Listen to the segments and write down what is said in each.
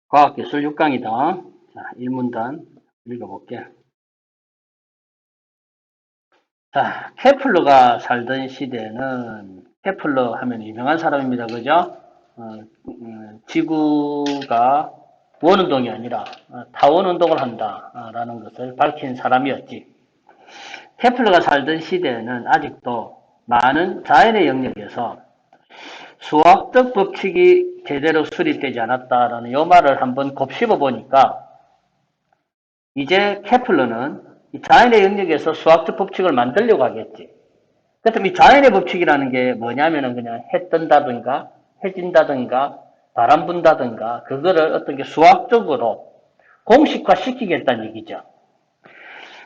과학기술 6강이다. 자, 1문단 읽어볼게. 자, 케플러가 살던 시대에는, 케플러 하면 유명한 사람입니다. 그죠? 지구가 원운동이 아니라 타원운동을 한다라는 것을 밝힌 사람이었지. 케플러가 살던 시대에는 아직도 많은 자연의 영역에서 수학적 법칙이 제대로 수립되지 않았다라는 요 말을 한번 곱씹어 보니까 이제 케플러는 이 자연의 영역에서 수학적 법칙을 만들려고 하겠지. 그렇다면 이 자연의 법칙이라는 게 뭐냐면은 그냥 해 뜬다든가 해 진다든가 바람 분다든가 그거를 어떤 게 수학적으로 공식화 시키겠다는 얘기죠.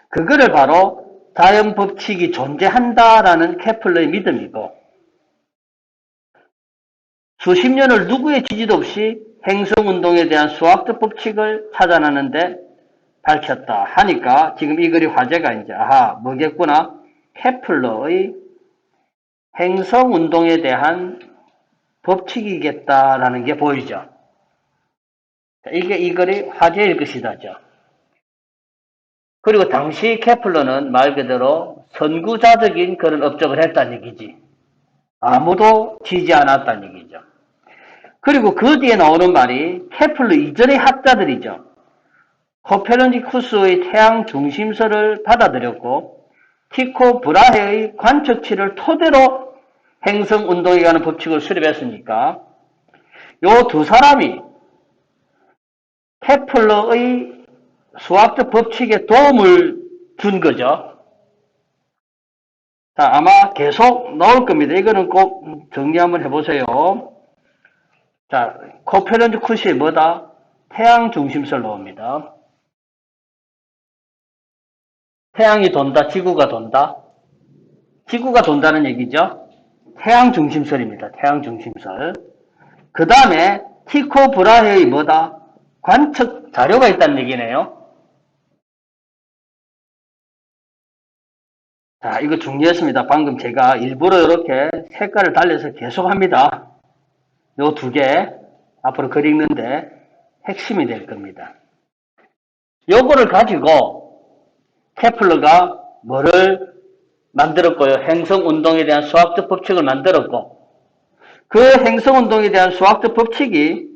그거를 바로 자연 법칙이 존재한다라는 케플러의 믿음이고 수십 년을 누구의 지지도 없이 행성운동에 대한 수학적 법칙을 찾아내는데 밝혔다 하니까 지금 이 글이 화제가 이제 뭐겠구나. 케플러의 행성운동에 대한 법칙이겠다라는 게 보이죠. 이게 이 글이 화제일 것이다죠. 그리고 당시 케플러는 말 그대로 선구자적인 그런 업적을 했다는 얘기지. 아무도 지지 않았다는 얘기죠. 그리고 그 뒤에 나오는 말이 케플러 이전의 학자들이죠. 코페르니쿠스의 태양 중심설을 받아들였고 티코 브라헤의 관측치를 토대로 행성 운동에 관한 법칙을 수립했으니까 요 두 사람이 케플러의 수학적 법칙에 도움을 준 거죠. 자, 아마 계속 나올 겁니다. 이거는 꼭 정리 한번 해보세요. 자, 코페르니쿠스의 뭐다? 태양 중심설 나옵니다. 태양이 돈다, 지구가 돈다? 지구가 돈다는 얘기죠. 태양 중심설입니다. 태양 중심설. 그 다음에 티코 브라헤의 뭐다? 관측 자료가 있다는 얘기네요. 자, 이거 중요했습니다. 방금 제가 일부러 이렇게 색깔을 달려서 계속 합니다. 요 두 개 앞으로 글 읽는데 핵심이 될 겁니다. 요거를 가지고 케플러가 뭐를 만들었고요. 행성운동에 대한 수학적 법칙을 만들었고 그 행성운동에 대한 수학적 법칙이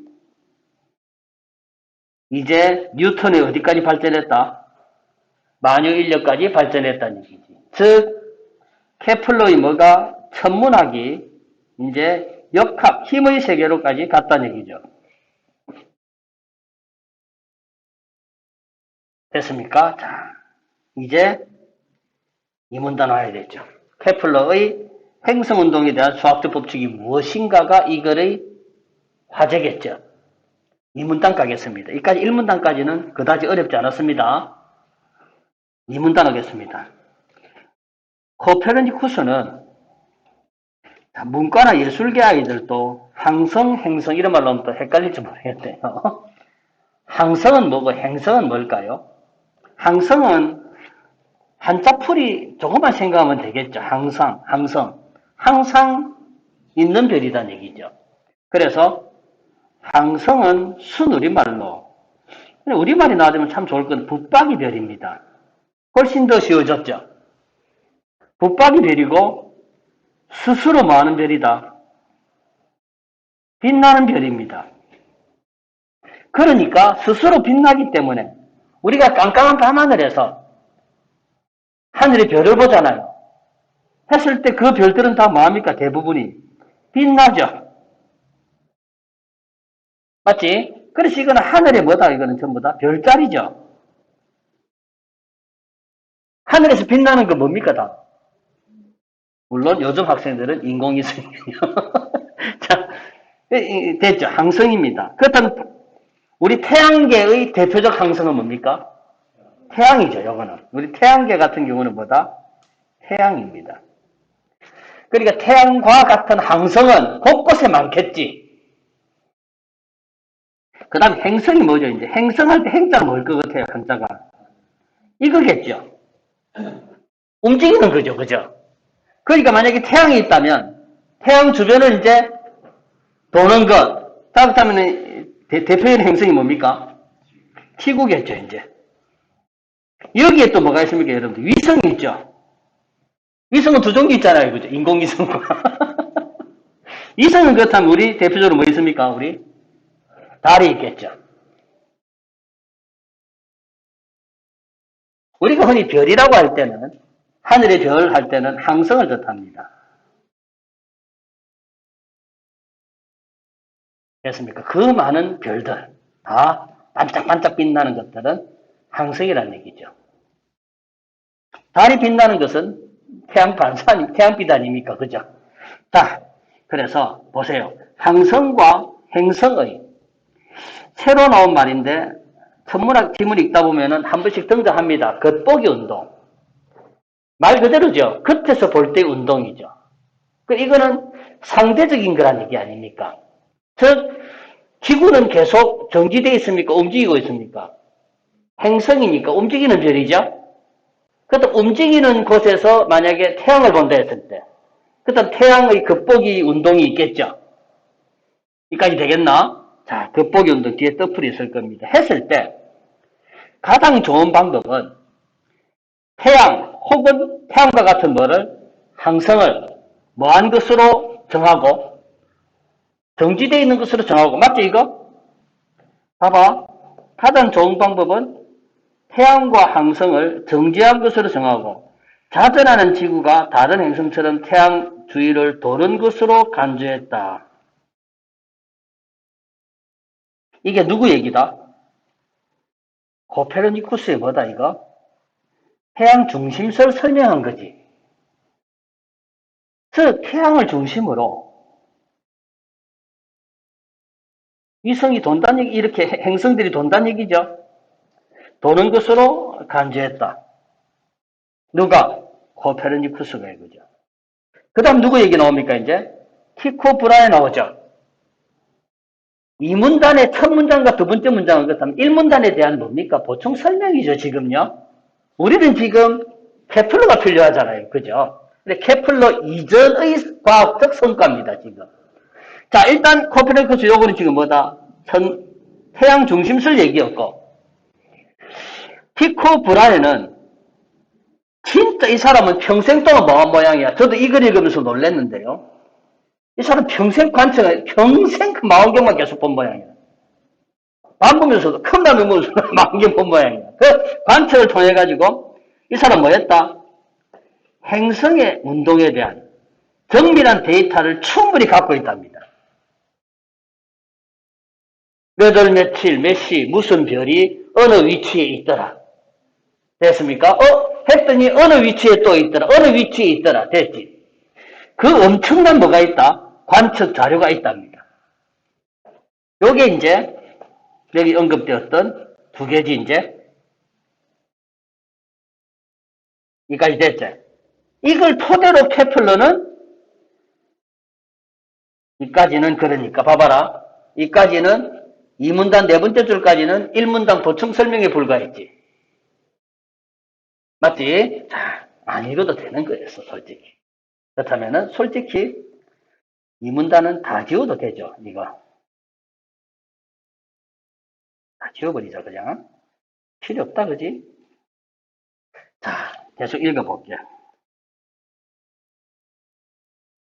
이제 뉴턴의 어디까지 발전했다? 만유인력까지 발전했다는 얘기지. 즉 케플러의 뭐가 천문학이 이제 역학, 힘의 세계로까지 갔다는 얘기죠. 됐습니까? 자, 이제 이 문단 와야 되죠. 케플러의 행성운동에 대한 수학적 법칙이 무엇인가가 이 글의 화제겠죠. 이 문단 가겠습니다. 이까지 1문단까지는 그다지 어렵지 않았습니다. 2문단 하겠습니다. 코페르니쿠스는 문과나 예술계 아이들도 항성, 행성 이런 말로 하면 또 헷갈릴지 모르겠네요. 항성은 뭐고 행성은 뭘까요? 항성은 한자풀이 조금만 생각하면 되겠죠. 항상 있는 별이라는 얘기죠. 그래서 항성은 순우리말로 우리말이 나와주면 참 좋을 건 붙박이 별입니다. 훨씬 더 쉬워졌죠. 붙박이 별이고 스스로 뭐하는 별이다. 빛나는 별입니다. 그러니까 스스로 빛나기 때문에 우리가 깜깜한 밤하늘에서 하늘에 별을 보잖아요. 했을 때 그 별들은 다 뭐합니까? 대부분이 빛나죠. 맞지? 그래서 이거는 하늘에 뭐다? 이거는 전부 다 별자리죠. 하늘에서 빛나는 건 뭡니까 다? 물론 요즘 학생들은 인공위성이에요. 자, 됐죠. 항성입니다. 그렇다면 우리 태양계의 대표적 항성은 뭡니까? 태양이죠. 이거는 우리 태양계 같은 경우는 뭐다? 태양입니다. 그러니까 태양과 같은 항성은 곳곳에 많겠지. 그 다음 행성이 뭐죠? 이제 행성할 때 행자가 뭘 것 같아요? 한자가 이거겠죠. 움직이는 거죠. 그죠? 그러니까 만약에 태양이 있다면 태양 주변을 이제 도는 것. 그렇다면 대표적인 행성이 뭡니까? 지구겠죠, 이제. 여기에 또 뭐가 있습니까, 여러분들? 위성이 있죠. 위성은 두 종류 있잖아요, 그죠? 인공위성과. 위성은 그렇다면 우리 대표적으로 뭐 있습니까, 우리? 달이 있겠죠. 우리가 흔히 별이라고 할 때는, 하늘의 별 할 때는 항성을 뜻합니다. 됐습니까? 그 많은 별들, 다 반짝반짝 빛나는 것들은 항성이라는 얘기죠. 달이 빛나는 것은 태양 반사, 태양빛 아닙니까? 그죠? 자, 그래서 보세요. 항성과 행성의 새로 나온 말인데, 천문학 지문 읽다 보면은 한 번씩 등장합니다. 겉보기 운동. 말 그대로죠. 겉에서 볼 때 운동이죠. 이거는 상대적인 거란 얘기 아닙니까? 즉, 지구는 계속 정지되어 있습니까? 움직이고 있습니까? 행성이니까 움직이는 별이죠? 그렇다면 움직이는 곳에서 만약에 태양을 본다 했을 때, 그렇다면 태양의 겉보기 운동이 있겠죠? 여기까지 되겠나? 자, 겉보기 운동 뒤에 떡풀이 있을 겁니다. 했을 때, 가장 좋은 방법은 태양 혹은 태양과 같은 뭐를, 항성을 뭐한 것으로 정하고, 정지되어 있는 것으로 정하고, 맞죠, 이거? 봐봐. 가장 좋은 방법은 태양과 항성을 정지한 것으로 정하고 자전하는 지구가 다른 행성처럼 태양 주위를 도는 것으로 간주했다. 이게 누구 얘기다? 코페르니쿠스의 뭐다 이거? 태양 중심설 설명한 거지. 즉 태양을 중심으로 위성이 돈다는 얘기, 이렇게 행성들이 돈다는 얘기죠. 도는 것으로 간주했다. 누가? 코페르니쿠스가 이거죠. 그 다음 누구 얘기 나옵니까, 이제? 티코 브라에 나오죠. 이 문단의 첫 문장과 두 번째 문장은 그렇다면 1문단에 대한 뭡니까? 보충 설명이죠, 지금요. 우리는 지금 케플러가 필요하잖아요. 그죠? 근데 케플러 이전의 과학적 성과입니다, 지금. 자, 일단 코페르니쿠스 요거는 지금 뭐다? 태양 중심설 얘기였고, 티코 브라에는 진짜 이 사람은 평생 동안 뭐한 모양이야. 저도 이걸 읽으면서 놀랐는데요. 이 사람 평생 관측을, 평생 그 망원경만 계속 본 모양이야. 밥 보면서도, 컵라면 보면서도 망원경 본 모양이야. 그 관측을 통해가지고, 이 사람 뭐 했다? 행성의 운동에 대한 정밀한 데이터를 충분히 갖고 있답니다. 몇 월 며칠, 몇 시, 무슨 별이 어느 위치에 있더라. 됐습니까? 했더니 어느 위치에 또 있더라. 어느 위치에 있더라. 됐지. 그 엄청난 뭐가 있다? 관측 자료가 있답니다. 요게 이제 여기 언급되었던 두 개지 이제. 이까지 됐죠. 이걸 토대로 케플러는 이까지는 그러니까 봐봐라. 이까지는 2문단 네 번째 줄까지는 1문단 보충 설명에 불과했지. 맞지? 자, 안 읽어도 되는 거였어, 솔직히. 그렇다면은 솔직히 이 문단은 다 지워도 되죠, 이거. 다 지워버리자, 그냥. 필요 없다, 그지? 자, 계속 읽어볼게요.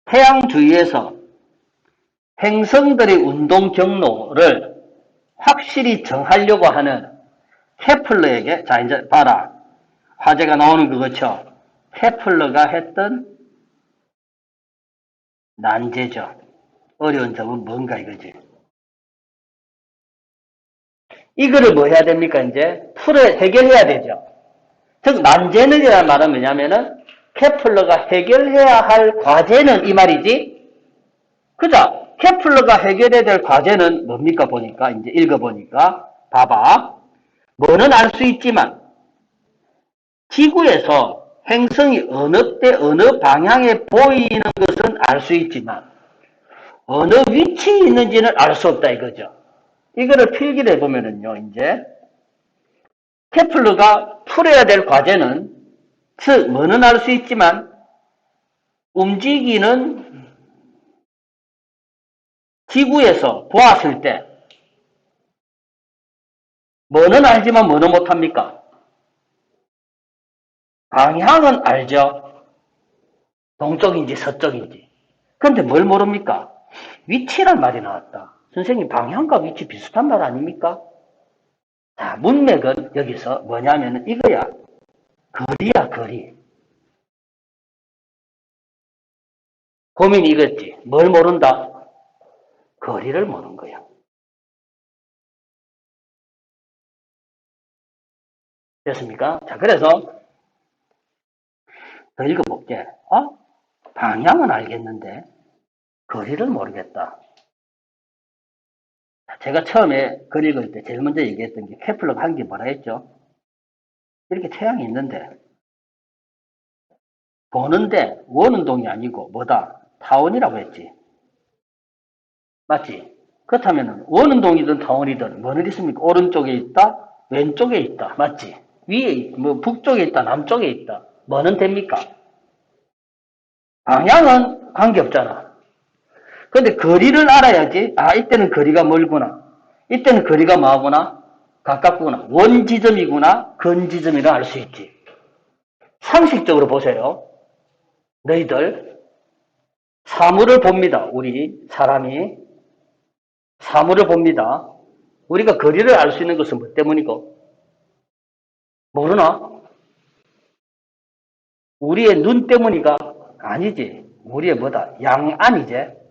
태양 주위에서 행성들의 운동 경로를 확실히 정하려고 하는 케플러에게, 자, 이제 봐라. 화제가 나오는 그거죠. 케플러가 했던 난제죠. 어려운 점은 뭔가 이거지. 이거를 뭐 해야 됩니까, 이제? 해결해야 되죠. 즉, 난제는이라는 말은 뭐냐면은, 케플러가 해결해야 할 과제는 이 말이지? 그죠? 케플러가 해결해야 될 과제는 뭡니까, 보니까, 이제 읽어보니까, 봐봐. 뭐는 알 수 있지만, 지구에서 행성이 어느 때, 어느 방향에 보이는 것은 알 수 있지만, 어느 위치에 있는지는 알 수 없다, 이거죠. 이거를 필기를 해보면은요, 이제, 케플러가 풀어야 될 과제는, 즉, 뭐는 알 수 있지만, 움직이는 지구에서 보았을 때, 뭐는 알지만 뭐는 못합니까? 방향은 알죠. 동쪽인지 서쪽인지. 그런데 뭘 모릅니까? 위치란 말이 나왔다. 선생님, 방향과 위치 비슷한 말 아닙니까? 자, 문맥은 여기서 뭐냐면은 이거야. 거리야, 거리. 고민이 이거지. 뭘 모른다? 거리를 모르는 거야. 됐습니까? 자, 그래서 더 읽어볼게. 방향은 알겠는데 거리를 모르겠다. 제가 처음에 글 읽을 때 제일 먼저 얘기했던 게 케플러가 한 게 뭐라 했죠? 이렇게 태양이 있는데 보는데 원운동이 아니고 뭐다? 타원이라고 했지. 맞지? 그렇다면 원운동이든 타원이든 뭐는 있습니까? 오른쪽에 있다, 왼쪽에 있다. 맞지? 위에 뭐 북쪽에 있다, 남쪽에 있다. 뭐는 됩니까? 방향은 관계없잖아. 근데 거리를 알아야지. 이때는 거리가 멀구나. 이때는 거리가 뭐하구나? 가깝구나. 원지점이구나. 근지점이라 알 수 있지. 상식적으로 보세요. 너희들 사물을 봅니다. 우리 사람이 사물을 봅니다. 우리가 거리를 알 수 있는 것은 뭐 때문이고? 모르나? 우리의 눈 때문이가 아니지. 우리의 뭐다? 양안이지.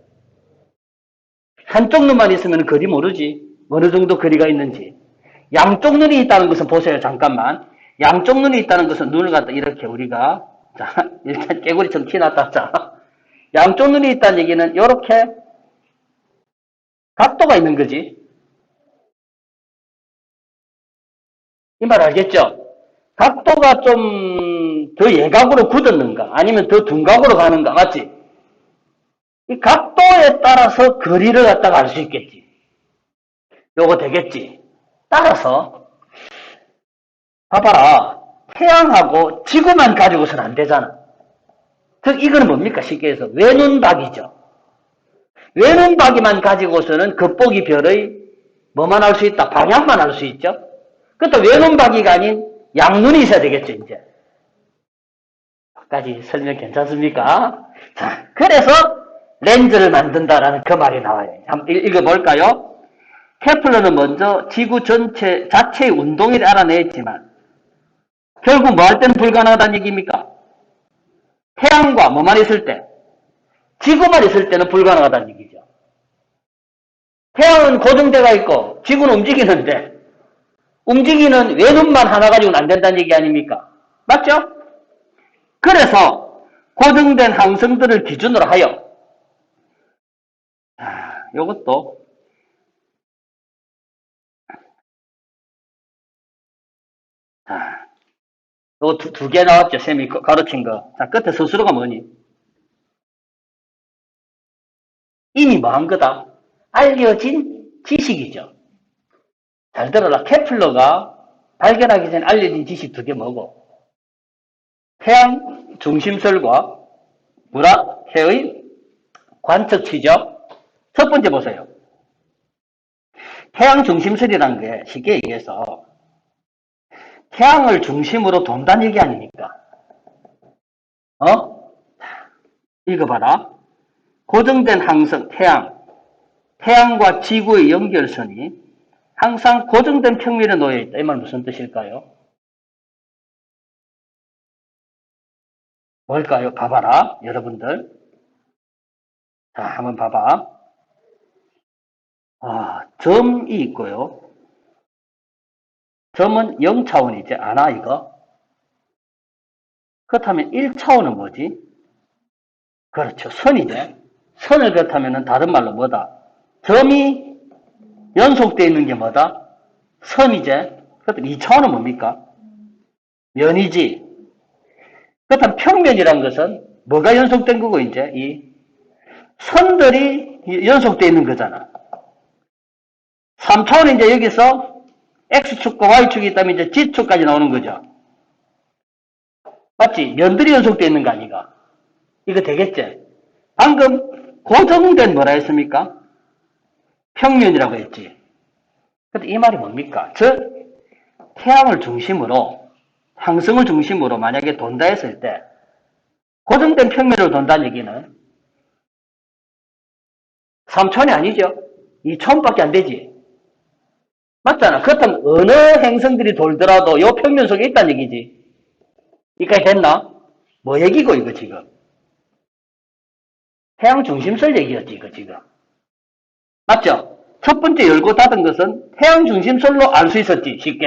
한쪽 눈만 있으면 거리 모르지. 어느 정도 거리가 있는지. 양쪽 눈이 있다는 것은 보세요. 잠깐만. 양쪽 눈이 있다는 것은 눈을 갖다 이렇게 우리가 자, 일단 깨구리처럼 티났다. 자, 양쪽 눈이 있다는 얘기는 이렇게 각도가 있는 거지. 이 말 알겠죠? 각도가 좀 더 예각으로 굳었는가 아니면 더 둔각으로 가는가 맞지? 이 각도에 따라서 거리를 갖다가 알 수 있겠지. 요거 되겠지. 따라서 봐봐라. 태양하고 지구만 가지고서는 안 되잖아. 즉 이거는 뭡니까? 쉽게 해서 외눈박이죠. 외눈박이만 가지고서는 겉보기 별의 뭐만 알 수 있다? 방향만 알 수 있죠. 그것도 외눈박이가 아닌 양눈이 있어야 되겠죠. 이제 까지 설명 괜찮습니까? 자, 그래서 렌즈를 만든다라는 그 말이 나와요. 한번 읽어볼까요? 케플러는 먼저 지구 전체 자체의 운동을 알아냈지만 결국 뭐 할 때는 불가능하다는 얘기입니까? 태양과 뭐만 있을 때? 지구만 있을 때는 불가능하다는 얘기죠. 태양은 고정대가 있고 지구는 움직이는데 움직이는 외눈만 하나 가지고는 안 된다는 얘기 아닙니까? 맞죠? 그래서 고정된 항성들을 기준으로 하여 이것도 이거 두 개 나왔죠. 쌤이 가르친 거. 자, 끝에 스스로가 뭐니? 이미 뭐 한 거다? 알려진 지식이죠. 잘 들어라. 케플러가 발견하기 전에 알려진 지식 두 개 뭐고? 태양 중심설과 해의 관측치죠. 첫 번째 보세요. 태양 중심설이라는 게 쉽게 얘기해서 태양을 중심으로 돈다는 얘기 아닙니까? 읽어봐라. 고정된 항성 태양과 지구의 연결선이 항상 고정된 평면에 놓여있다. 이 말 무슨 뜻일까요? 뭘까요? 봐봐라, 여러분들. 자, 한번 봐봐. 점이 있고요. 점은 0차원이지 않아, 이거? 그렇다면 1차원은 뭐지? 그렇죠. 선이지. 선을 그렇다면 다른 말로 뭐다? 점이 연속되어 있는 게 뭐다? 선이지. 그렇다면 2차원은 뭡니까? 면이지. 그렇다면 평면이란 것은 뭐가 연속된 거고, 이제? 이 선들이 연속되어 있는 거잖아. 3차원은 이제 여기서 X축과 Y축이 있다면 이제 G축까지 나오는 거죠. 맞지? 면들이 연속되어 있는 거 아니가? 이거 되겠지? 방금 고정된 뭐라 했습니까? 평면이라고 했지. 근데 이 말이 뭡니까? 즉 태양을 중심으로, 항성을 중심으로 만약에 돈다 했을 때, 고정된 평면으로 돈다는 얘기는 3촌이 아니죠. 2촌밖에 안 되지. 맞잖아. 그렇다면 어느 행성들이 돌더라도 이 평면 속에 있다는 얘기지. 이까지 됐나? 뭐 얘기고, 이거 지금. 태양 중심설 얘기였지, 이거 지금. 맞죠? 첫 번째 열고 닫은 것은 태양 중심설로 알 수 있었지, 쉽게.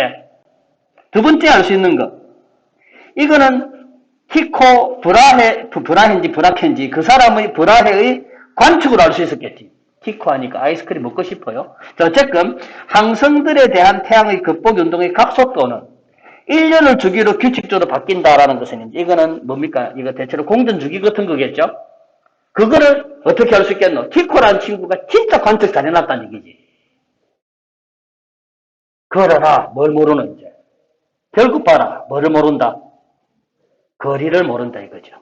두 번째 알 수 있는 것. 이거는 티코 브라헤인지 브라켄지 그 사람의 브라헤의 관측으로 알 수 있었겠지. 티코 하니까 아이스크림 먹고 싶어요. 자, 어쨌든 항성들에 대한 태양의 극복 운동의 각속도는 1년을 주기로 규칙적으로 바뀐다라는 것은 이거는 뭡니까? 이거 대체로 공전 주기 같은 거겠죠? 그거를 어떻게 할 수 있겠노? 티코라는 친구가 진짜 관측 잘 해놨다는 얘기지. 그러나 뭘 모르는 이제. 결국 봐라. 뭐를 모른다? 거리를 모른다 이거죠.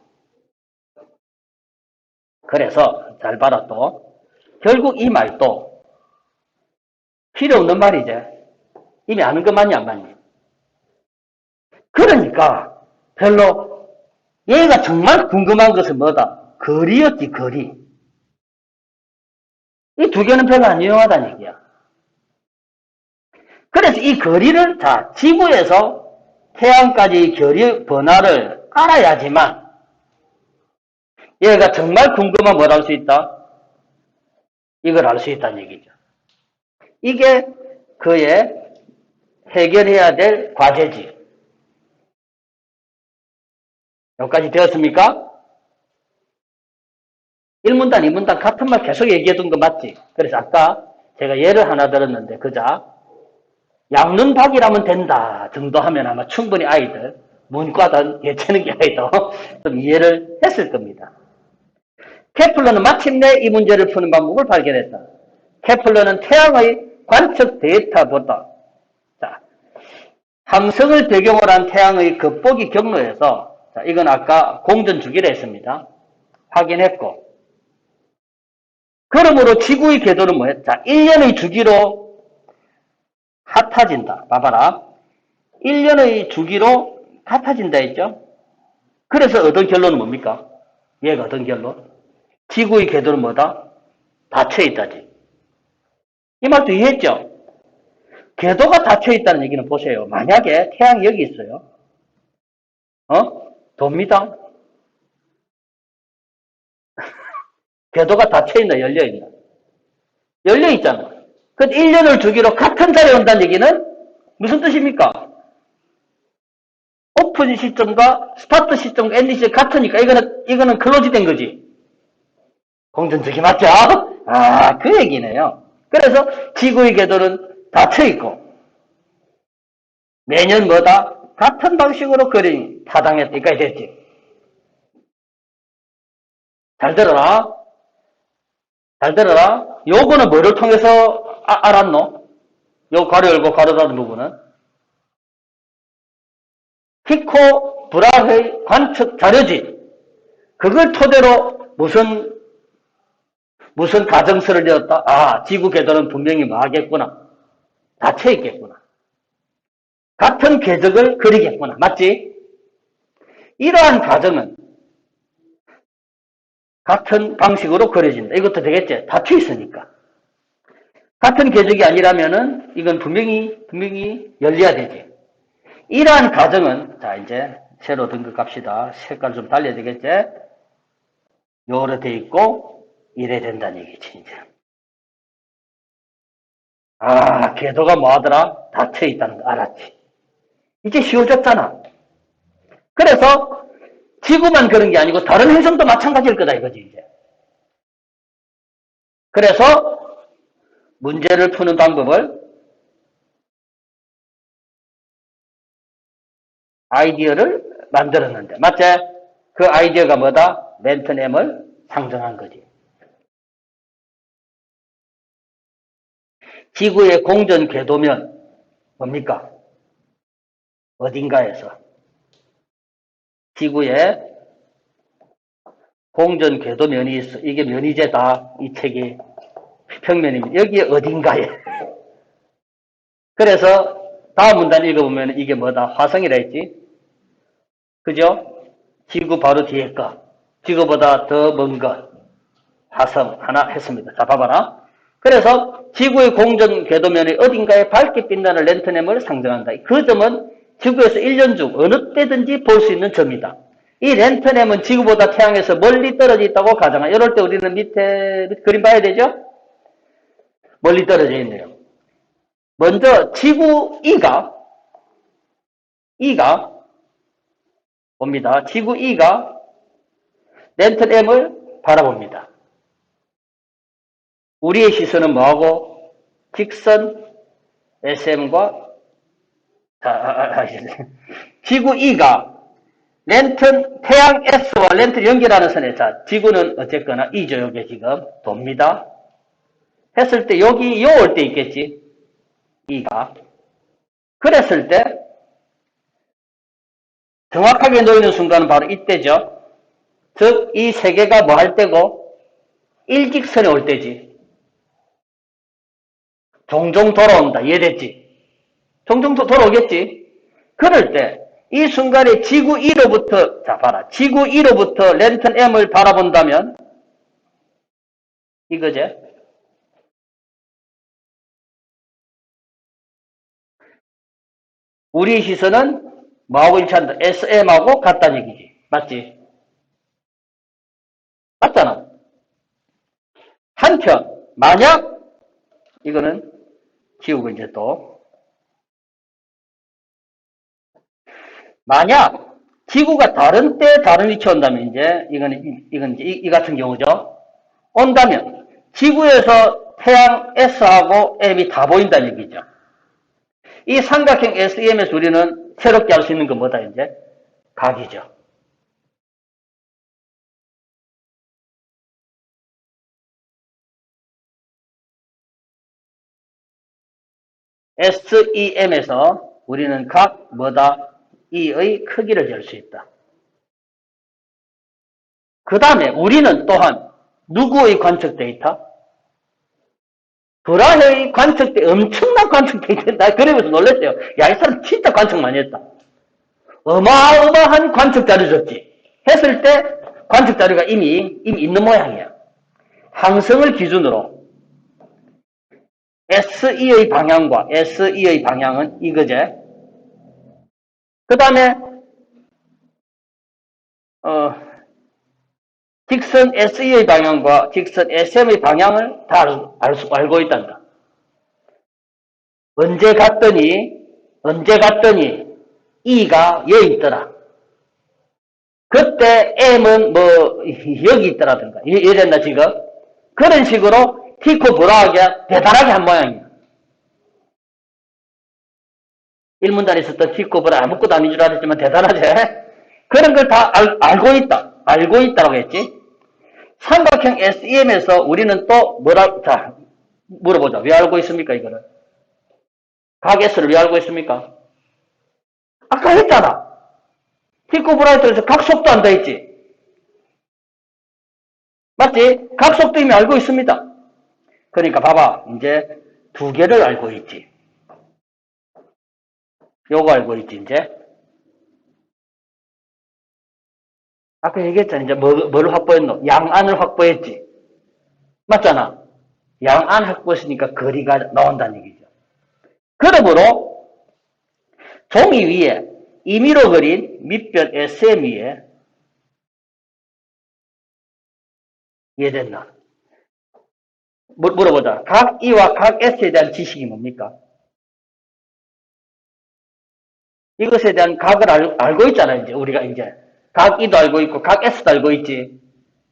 그래서 잘 봐라 또. 결국 이 말도 필요 없는 말이지. 이미 아는 거 맞니 안 맞니? 그러니까 별로 얘가 정말 궁금한 것은 뭐다? 거리였지 거리. 이 두 개는 별로 안 유용하다는 얘기야. 그래서 이 거리를 지구에서 태양까지 거리 변화를 알아야지만 얘가 정말 궁금한 뭘 알 수 있다? 이걸 알 수 있다는 얘기죠. 이게 그의 해결해야 될 과제지. 여기까지 되었습니까? 1문단, 2문단 같은 말 계속 얘기해둔 거 맞지? 그래서 아까 제가 예를 하나 들었는데 그자 양눈박이라면 된다 정도 하면 아마 충분히 아이들 문과든 예체능계 아이도 좀 이해를 했을 겁니다. 케플러는 마침내 이 문제를 푸는 방법을 발견했다. 케플러는 태양의 관측 데이터보다 함성을 배경으로 한 태양의 겉보기 경로에서 이건 아까 공전 주기를 했습니다. 확인했고 그러므로 지구의 궤도는 뭐예요? 1년의 주기로 같아진다. 봐봐라. 1년의 주기로 같아진다 했죠? 그래서 얻은 결론은 뭡니까? 얘가 얻은 결론? 지구의 궤도는 뭐다? 닫혀있다지. 이 말도 이해했죠? 궤도가 닫혀있다는 얘기는 보세요. 만약에 태양이 여기 있어요. 돕니다. 궤도가 닫혀있나 열려있나? 열려있잖아. 그 1년을 주기로 같은 자리에 온다는 얘기는 무슨 뜻입니까? 오픈 시점과 스타트 시점과 엔드 시점 같으니까 이거는 클로즈된 거지. 공전주기 맞죠? 아, 그 얘기네요. 그래서 지구의 궤도는 닫혀있고 매년 뭐다? 같은 방식으로 그림이 타당했으니까 됐지. 잘 들어라. 잘 들어라. 요거는 뭐를 통해서 알았노? 요 가로 열고 가로 닫은 부분은 티코 브라헤의 관측 자료지. 그걸 토대로 무슨 가정설을 내었다? 아, 지구 궤도는 분명히 뭐 하겠구나. 닫혀 있겠구나. 같은 궤적을 그리겠구나. 맞지? 이러한 가정은 같은 방식으로 그려진다. 이것도 되겠지? 닫혀 있으니까. 같은 궤적이 아니라면은 이건 분명히 열려야 되지. 이러한 가정은 자 이제 새로 등급 갑시다. 색깔 좀 달려야 되겠지? 요래 돼 있고 이래 된다는 얘기지 이제. 아, 궤도가 뭐하더라? 닫혀 있다는 거 알았지? 이제 쉬워졌잖아. 그래서 지구만 그런 게 아니고 다른 행성도 마찬가지일 거다 이거지 이제. 그래서 문제를 푸는 방법을 아이디어를 만들었는데 맞지? 그 아이디어가 뭐다? 멘튼 M을 상정한 거지. 지구의 공전 궤도면 뭡니까? 어딘가에서 지구에 공전 궤도면이 있어. 이게 면이제다. 이 책이 평면입니다. 여기 어딘가에. 그래서 다음 문단 읽어보면 이게 뭐다? 화성이라 했지? 그죠? 지구 바로 뒤에 거. 지구보다 더 먼 것. 화성 하나 했습니다. 자, 봐봐라. 그래서 지구의 공전 궤도면의 어딘가에 밝게 빛나는 랜턴엠을 상징한다. 그 점은 지구에서 1년 중 어느 때든지 볼 수 있는 점이다. 이 랜턴엠은 지구보다 태양에서 멀리 떨어져 있다고 가정하. 이럴 때 우리는 밑에 그림 봐야 되죠? 멀리 떨어져 있네요. 먼저 지구 E가 봅니다. 지구 E가 랜턴M을 바라봅니다. 우리의 시선은 뭐하고? 직선 SM과 지구 E가 태양 S와 랜턴 연결하는 선에, 자, 지구는 어쨌거나 E죠. 여기 지금 돕니다. 했을 때 여기 요 올 때 있겠지. E가. 그랬을 때 정확하게 놓이는 순간은 바로 이때죠. 즉, 이 세 개가 뭐 할 때고? 일직선에 올 때지. 종종 돌아온다. 이해됐지? 종종 돌아오겠지? 그럴 때, 이 순간에 지구 2로부터, 자, 봐라. 지구 2로부터 랜턴 M을 바라본다면, 이거제? 우리 시선은 뭐하고 일치한다? SM하고 같다는 얘기지. 맞지? 맞잖아. 한편, 만약, 이거는 지우고 이제 또, 만약 지구가 다른 때 다른 위치에 온다면 이건 이제 이 같은 경우죠. 온다면 지구에서 태양 S하고 M이 다 보인다는 얘기죠. 이 삼각형 SEM에서 우리는 새롭게 알 수 있는 건 뭐다 이제? 각이죠. SEM에서 우리는 각 뭐다? E의 크기를 잴 수 있다. 그 다음에 우리는 또한 누구의 관측 데이터? 브라헬의 관측 엄청난 관측 데이터. 나 그러면서 놀랐어요. 야, 이 사람 진짜 관측 많이 했다. 어마어마한 관측 자료 줬지. 했을 때 관측 자료가 이미 있는 모양이야. 항성을 기준으로 SE의 방향과 SE의 방향은 이거제. 그 다음에 직선 SE의 방향과 직선 SM의 방향을 다 알고 있단다. 언제 갔더니 E가 여기 있더라. 그때 M은 뭐 여기 있더라든가. 이해됐나 지금? 그런 식으로 티코 브라하게 대단하게 한 모양이야. 1문단에 있었던 티코 브라 아무것도 아닌 줄 알았지만 대단하지? 그런 걸 다 알고 있다. 알고 있다고 했지? 삼각형 SEM에서 우리는 또 자, 물어보자. 왜 알고 있습니까, 이거는? 각 S를 왜 알고 있습니까? 아까 했잖아. 티코 브라이트에서 각속도 안돼 있지. 맞지? 각속도 이미 알고 있습니다. 그러니까 봐봐. 이제 두 개를 알고 있지. 요거 알고 있지, 이제. 아까 얘기했잖아. 이제 뭘 확보했노? 양안을 확보했지. 맞잖아. 양안 확보했으니까 거리가 나온다는 얘기죠. 그러므로 종이 위에 임의로 그린 밑변 SM 위에 이해됐나? 물어보자. 각 E와 각 S에 대한 지식이 뭡니까? 이것에 대한 각을 알고 있잖아, 이제, 우리가 이제. 각 E도 알고 있고, 각 S도 알고 있지.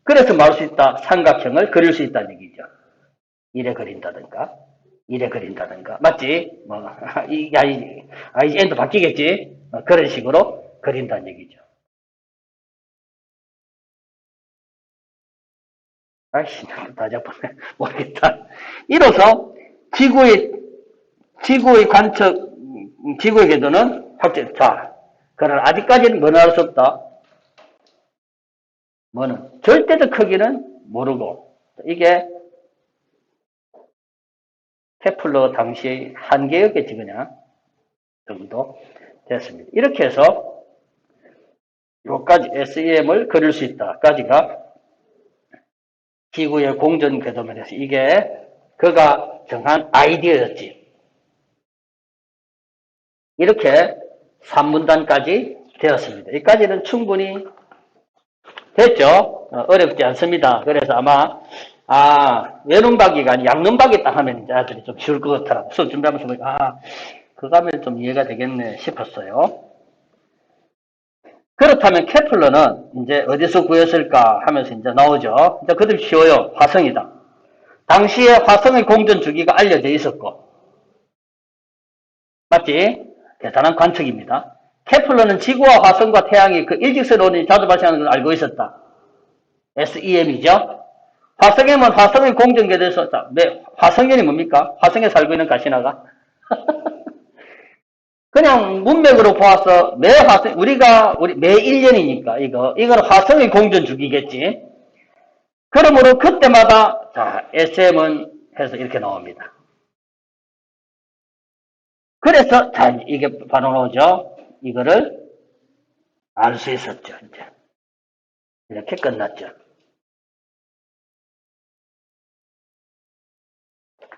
그래서 말할 수 있다. 삼각형을 그릴 수 있다는 얘기죠. 이래 그린다든가, 이래 그린다든가. 맞지? 뭐, 이제 N도 바뀌겠지? 그런 식으로 그린다는 얘기죠. 아이씨, 다 잡았네. 모르겠다. 이로써 지구의 관측, 지구의 궤도는 확정. 자, 그러나 아직까지는 뭐는 알 수 없다. 뭐는? 절대적 크기는 모르고. 이게 케플러 당시의 한계였겠지, 그냥. 정도 됐습니다. 이렇게 해서 요까지 SEM을 그릴 수 있다까지가 지구의 공전 궤도에 대해서 이게 그가 정한 아이디어였지. 이렇게 3문단까지 되었습니다. 여기까지는 충분히 됐죠? 어렵지 않습니다. 그래서 아마 외눈박이가 아니라 양눈박이 딱 하면 이제 아들이 좀 쉬울 것 같더라고. 수업 준비하면서 보니까 그거 하면 좀 이해가 되겠네 싶었어요. 그렇다면 케플러는 이제 어디서 구했을까 하면서 이제 나오죠. 이제 그들 쉬워요. 화성이다. 당시에 화성의 공전 주기가 알려져 있었고, 맞지? 대단한 관측입니다. 케플러는 지구와 화성과 태양이 그 일직선 원이 자주 발생하는 걸 알고 있었다. SEM이죠. 화성에는 화성의 공전계에 대해서, 화성연이 뭡니까? 화성에 살고 있는 가시나가? 그냥 문맥으로 보아서 매 화성, 우리 매 1년이니까 이거는 화성의 공전 주기겠지. 그러므로 그때마다, SM은 해서 이렇게 나옵니다. 그래서, 이게 바로 나오죠. 이거를 알 수 있었죠, 이제. 이렇게 끝났죠.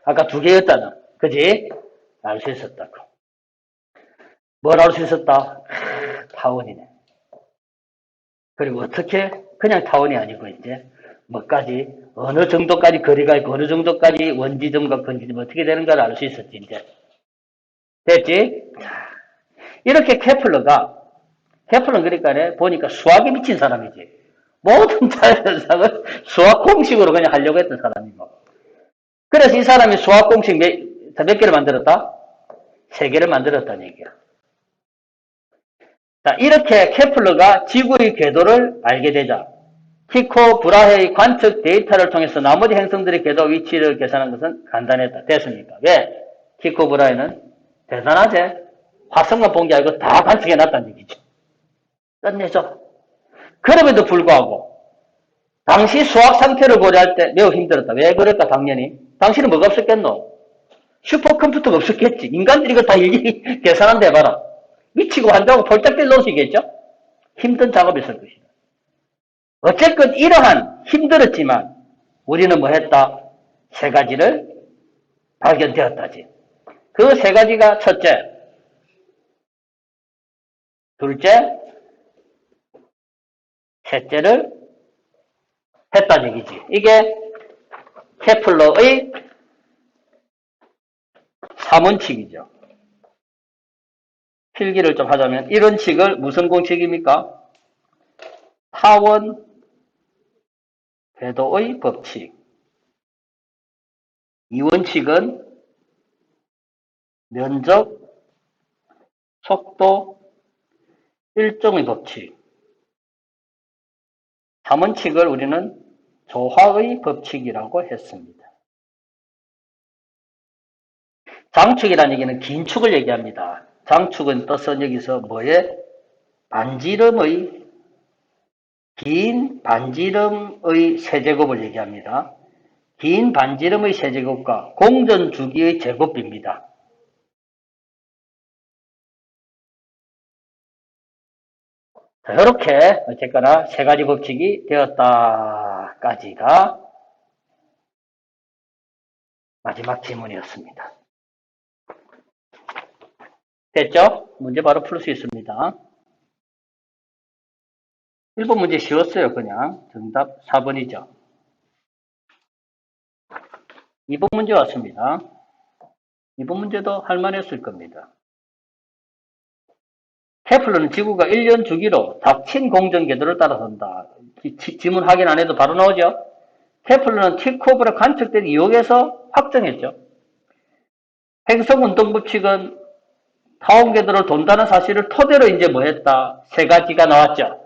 아까 2개였잖아. 그지? 알 수 있었다고. 뭘 알 수 있었다? 타원이네. 그리고 어떻게? 그냥 타원이 아니고, 이제, 어느 정도까지 거리가 있고, 어느 정도까지 원지점과 근지점 어떻게 되는가를 알 수 있었지, 이제. 됐지? 이렇게 케플러는 그러니까 보니까 수학에 미친 사람이지. 모든 자연현상을 수학 공식으로 그냥 하려고 했던 사람이고. 그래서 이 사람이 수학 공식 몇 개를 만들었다? 3개를 만들었다는 얘기야. 자, 이렇게 케플러가 지구의 궤도를 알게 되자 티코 브라헤의 관측 데이터를 통해서 나머지 행성들의 궤도 위치를 계산한 것은 간단했다. 됐습니까? 왜? 티코 브라헤는 대단하지? 화성만 본 게 아니고 다 관측해 놨다는 얘기죠. 끝내죠. 그럼에도 불구하고 당시 수학 상태를 고려할 때 매우 힘들었다. 왜 그럴까 당연히? 당시는 뭐가 없었겠노? 슈퍼컴퓨터가 없었겠지. 인간들이 이거 다 일일이 계산한다 해봐라. 미치고 한다고 폴짝 뛸 놈이겠죠? 힘든 작업이었을 것이다. 어쨌건 이러한 힘들었지만 우리는 뭐 했다? 3가지를 발견되었다지. 그 3가지가 첫째, 둘째, 셋째를 했다는 얘기지. 이게 케플러의 3원칙이죠. 필기를 좀 하자면 이런 식을 무슨 공식입니까? 타원 궤도의 법칙. 2원칙은 면적, 속도, 일정의 법칙. 3원칙을 우리는 조화의 법칙이라고 했습니다. 장축이라는 얘기는 긴축을 얘기합니다. 장축은 뜻은 여기서 긴 반지름의 세제곱을 얘기합니다. 긴 반지름의 세제곱과 공전 주기의 제곱입니다. 자, 이렇게 어쨌거나 3가지 법칙이 되었다까지가 마지막 질문이었습니다. 됐죠? 문제 바로 풀 수 있습니다. 1번 문제 쉬웠어요, 그냥. 정답 4번이죠. 2번 문제 왔습니다. 2번 문제도 할만했을 겁니다. 케플러는 지구가 1년 주기로 닥친 공전 궤도를 따라선다. 지문 확인 안 해도 바로 나오죠? 케플러는 티코브라 관측대를 이용해서 확정했죠. 행성 운동 법칙은 타원 궤도를 돈다는 사실을 토대로 이제 뭐 했다? 3가지가 나왔죠.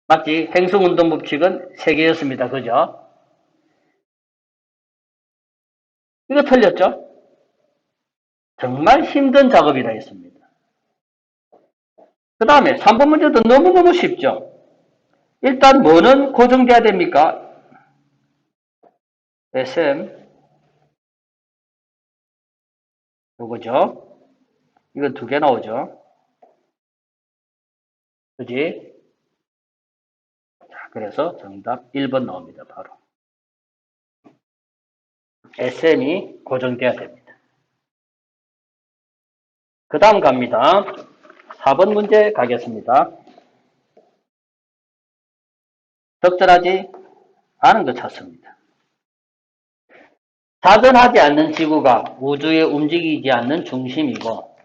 맞지? 행성 운동 법칙은 3개였습니다. 그죠? 이거 틀렸죠? 정말 힘든 작업이라 했습니다. 그 다음에 3번 문제도 너무너무 쉽죠? 일단 뭐는 고정돼야 됩니까? SM 요거죠. 이건 2개 나오죠. 그지? 자, 그래서 정답 1번 나옵니다. 바로. SM이 고정돼야 됩니다. 그 다음 갑니다. 4번 문제 가겠습니다. 적절하지 않은 거 찾습니다. 자전하지 않는 지구가 우주에 움직이지 않는 중심이고,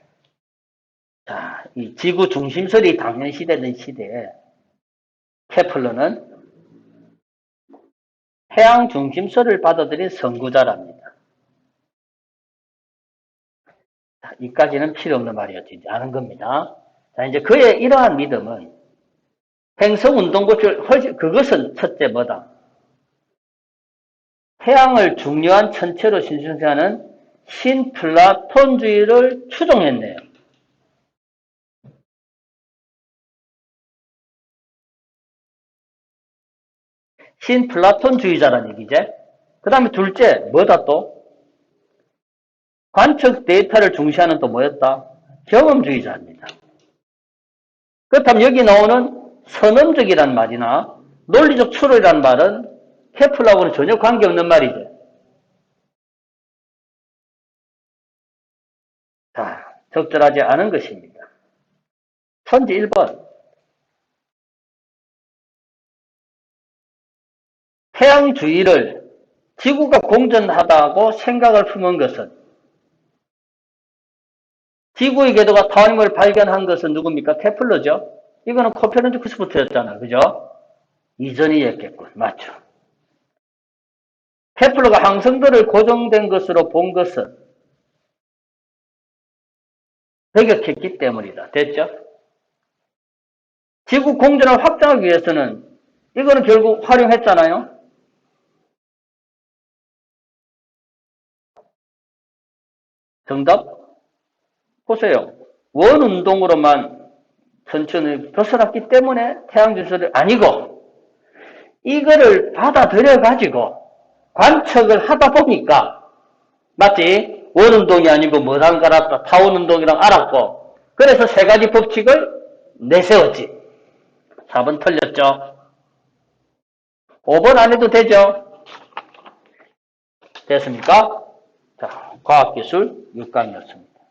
자, 이 지구 중심설이 당연시되는 시대에 케플러는 태양 중심설을 받아들인 선구자랍니다. 자, 이까지는 필요 없는 말이었지. 아는 겁니다. 자, 이제 그의 이러한 믿음은 행성 운동고출, 그것은 첫째 뭐다? 태양을 중요한 천체로 신중시하는 신플라톤주의를 추종했네요. 신플라톤주의자란 얘기지. 그 다음에 둘째, 뭐다 또? 관측 데이터를 중시하는 또 뭐였다? 경험주의자입니다. 그렇다면 여기 나오는 선언적이란 말이나 논리적 추론이란 말은 케플러하고는 전혀 관계없는 말이죠. 자, 적절하지 않은 것입니다. 선지 1번. 태양 주위를 지구가 공전하다고 생각을 품은 것은, 지구의 궤도가 타원임을 발견한 것은 누굽니까? 케플러죠. 이거는 코페르니쿠스부터였잖아. 그죠? 이전이었겠군. 맞죠. 케플러가 항성들을 고정된 것으로 본 것은 배격했기 때문이다. 됐죠? 지구 공전을 확장하기 위해서는 이거는 결국 활용했잖아요. 정답 보세요. 원운동으로만 천천히 벗어났기 때문에 태양진설이 아니고, 이거를 받아들여 가지고 관측을 하다 보니까, 맞지? 원운동이 아니고 뭐랑 알았다. 타원운동이랑 알았고, 그래서 3가지 법칙을 내세웠지. 4번 틀렸죠? 5번 안 해도 되죠? 됐습니까? 자, 과학기술 6강이었습니다.